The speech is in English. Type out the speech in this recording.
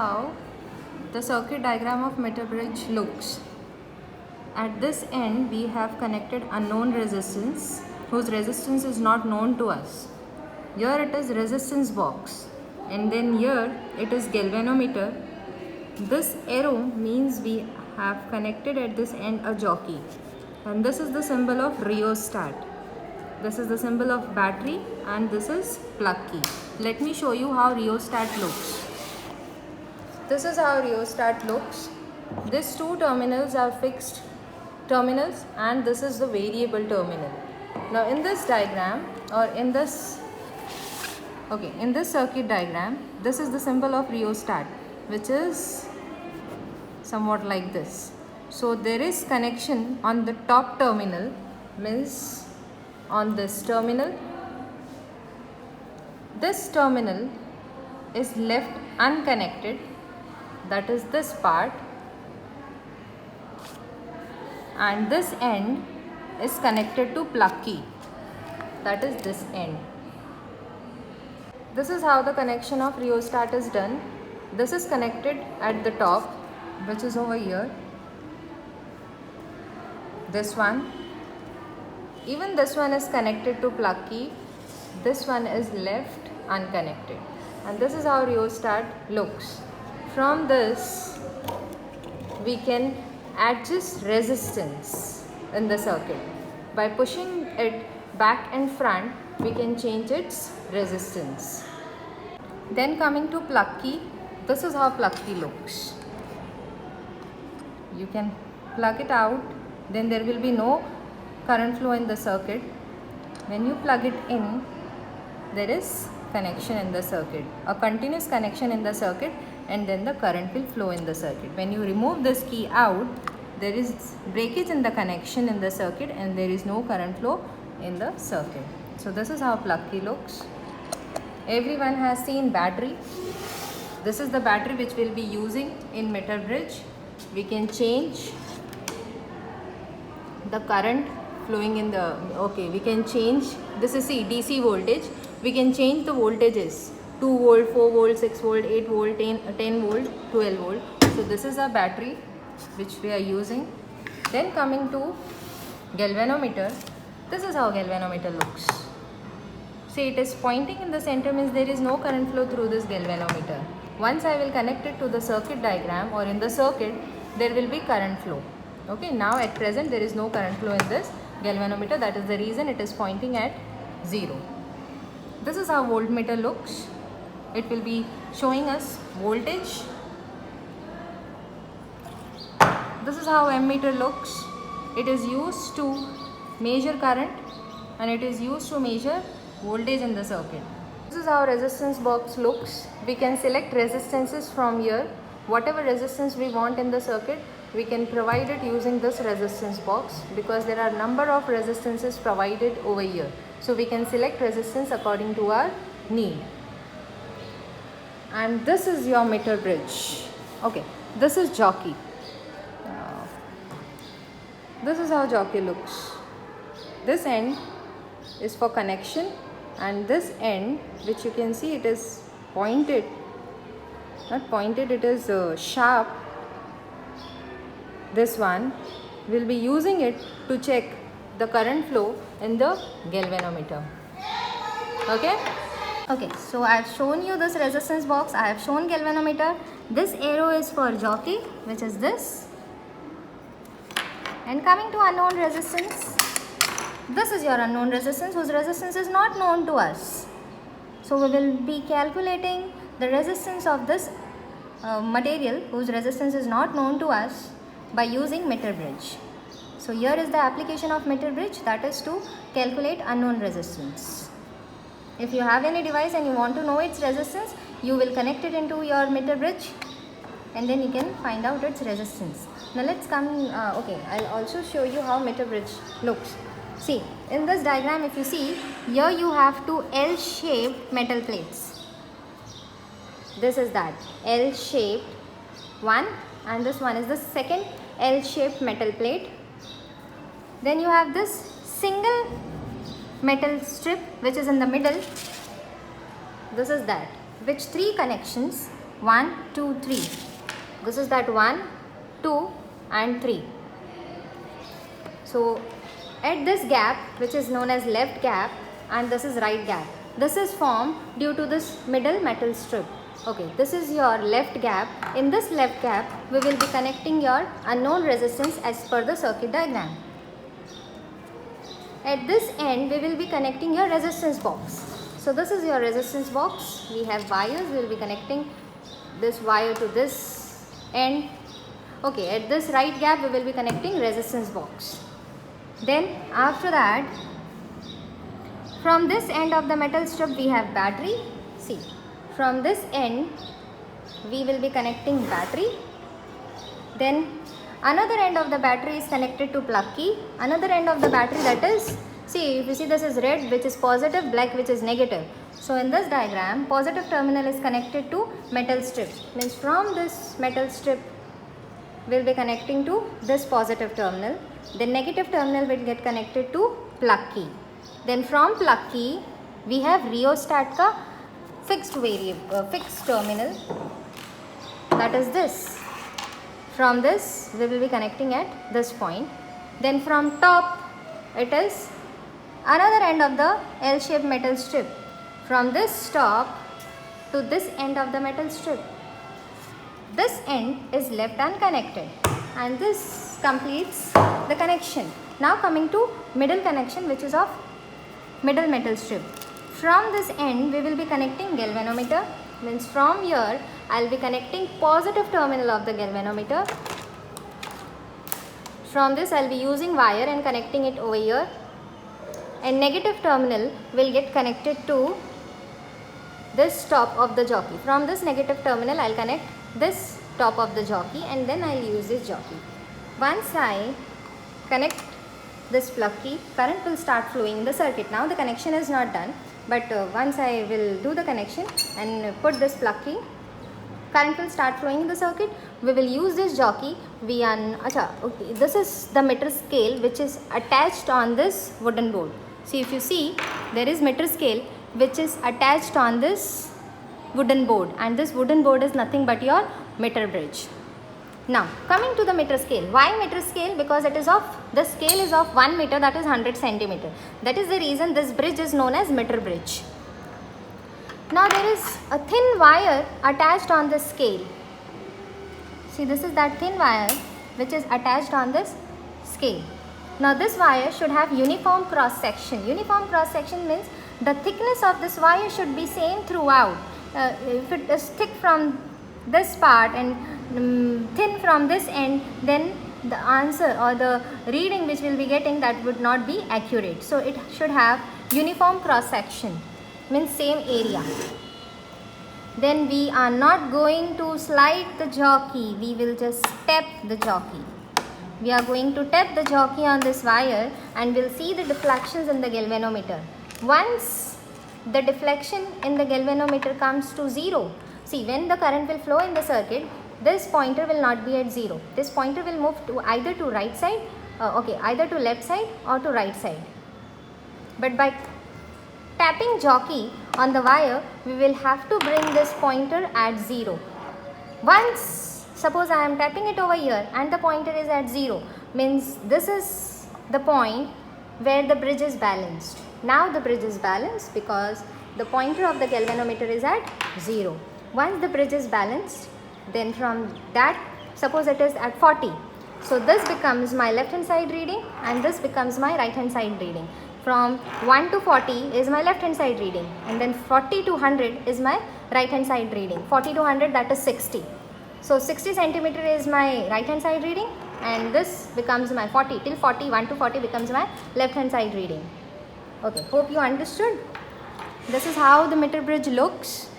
How the circuit diagram of metal bridge looks. At this end we have connected unknown resistance whose resistance is not known to us. Here it is resistance box, and then here it is galvanometer. This arrow means we have connected at this end a jockey, and this is the symbol of rheostat. This is the symbol of battery, and this is plug key. Let me show you how rheostat looks. This is how rheostat looks. These two terminals are fixed terminals, and this is the variable terminal. Now in this diagram, or in this circuit diagram, this is the symbol of rheostat, which is somewhat like this. So there is connection on the top terminal, means on this terminal. This terminal is left unconnected, that is this part, and this end is connected to plug key, that is this end. This is how the connection of rheostat is done. This is connected at the top, which is over here. This one, even this one is connected to plug key. This one is left unconnected, and this is how rheostat looks. From this we can adjust resistance in the circuit. By pushing it back and front, we can change its resistance. Then coming to plug key, this is how plug key looks. You can plug it out, then there will be no current flow in the circuit. When you plug it in, there is connection in the circuit, a continuous connection in the circuit, and then the current will flow in the circuit. When you remove this key out, there is breakage in the connection in the circuit, and there is no current flow in the circuit. So this is how plug key looks. Everyone has seen battery. This is the battery which we'll be using in metal bridge. We can change the current flowing in the, we can change, this is DC voltage. We can change the voltages, 2 volt, 4 volt, 6 volt, 8 volt, 10 volt, 12 volt. So this is a battery which we are using. Then coming to galvanometer, this is how galvanometer looks. See, it is pointing in the center, means there is no current flow through this galvanometer. Once I will connect it to the circuit diagram, or in the circuit, there will be current flow. Okay, now at present there is no current flow in this galvanometer. That is the reason it is pointing at 0. This is how voltmeter looks. It will be showing us voltage. This is how ammeter looks. It is used to measure current, and it is used to measure voltage in the circuit. This is how resistance box looks. We can select resistances from here. Whatever resistance we want in the circuit, we can provide it using this resistance box, because there are number of resistances provided over here. So we can select resistance according to our need. And this is your meter bridge. Okay, this is jockey. This is how jockey looks. This end is for connection, and this end, which you can see, it is pointed, not pointed, it is sharp. This one, we'll be using it to check the current flow in the galvanometer. Okay, so I have shown you this resistance box. I have shown galvanometer. This arrow is for jockey, which is this. And coming to unknown resistance, this is your unknown resistance, whose resistance is not known to us. So we will be calculating the resistance of this material whose resistance is not known to us by using meter bridge. So here is the application of meter bridge, that is to calculate unknown resistance. If you have any device and you want to know its resistance, you will connect it into your meter bridge, and then you can find out its resistance. Now let's come, I'll also show you how meter bridge looks. See, in this diagram, if you see, here you have two L-shaped metal plates. This is that L-shaped one, and this one is the second L-shaped metal plate. Then you have this single metal strip which is in the middle. This is that, which three connections 1, 2, 3. This is that 1, 2 and 3. So at this gap, which is known as left gap, and this is right gap, this is formed due to this middle metal strip. Okay, this is your left gap. In this left gap, we will be connecting your unknown resistance as per the circuit diagram. At this end, we will be connecting your resistance box. So this is your resistance box. We have wires. We will be connecting this wire to this end. Okay, at this right gap, we will be connecting resistance box. Then after that, from this end of the metal strip, we have battery. See, from this end, we will be connecting battery. Then another end of the battery is connected to plug key. Another end of the battery, that is, see, if you see, this is red, which is positive, black, which is negative. So in this diagram, positive terminal is connected to metal strip. Means from this metal strip, we will be connecting to this positive terminal. The negative terminal will get connected to plug key. Then from plug key, we have rheostat ka fixed terminal, that is this. From this, we will be connecting at this point. Then from top, it is another end of the L-shaped metal strip. From this top to this end of the metal strip. This end is left unconnected, and this completes the connection. Now coming to middle connection, which is of middle metal strip. From this end, we will be connecting galvanometer. Means from here, I will be connecting positive terminal of the galvanometer. From this, I will be using wire and connecting it over here. And negative terminal will get connected to this top of the jockey. From this negative terminal, I will connect this top of the jockey, and then I will use this jockey. Once I connect this plug key, current will start flowing in the circuit. Now the connection is not done, but once I will do the connection and put this plug key, current will start flowing in the circuit. We will use this jockey. Okay, this is the meter scale which is attached on this wooden board. See, if you see, there is meter scale which is attached on this wooden board, and this wooden board is nothing but your meter bridge. Now coming to the meter scale. Why meter scale? Because it is of, the scale is of 1 meter, that is 100 centimeter. That is the reason this bridge is known as meter bridge. Now there is a thin wire attached on this scale. See, this is that thin wire which is attached on this scale. Now this wire should have uniform cross section. Uniform cross section means the thickness of this wire should be same throughout. If it is thick from this part and thin from this end, then the answer or the reading which we will be getting, that would not be accurate. So it should have uniform cross section, means same area. Then we are not going to slide the jockey, we will just tap the jockey. We are going to tap the jockey on this wire, and we'll see the deflections in the galvanometer. Once the deflection in the galvanometer comes to 0, see, when the current will flow in the circuit, this pointer will not be at 0. This pointer will move to either to right side, either to left side or to right side. But by tapping jockey on the wire, we will have to bring this pointer at 0. Once, suppose I am tapping it over here and the pointer is at 0, means this is the point where the bridge is balanced. Now the bridge is balanced because the pointer of the galvanometer is at 0. Once the bridge is balanced, then from that, suppose it is at 40. So this becomes my left hand side reading and this becomes my right hand side reading. From 1 to 40 is my left hand side reading, and then 40 to 100 is my right hand side reading. 40 to 100, that is 60. So 60 centimeter is my right hand side reading, and this becomes my 40. Till 40, 1 to 40 becomes my left hand side reading. Okay, hope you understood. This is how the meter bridge looks.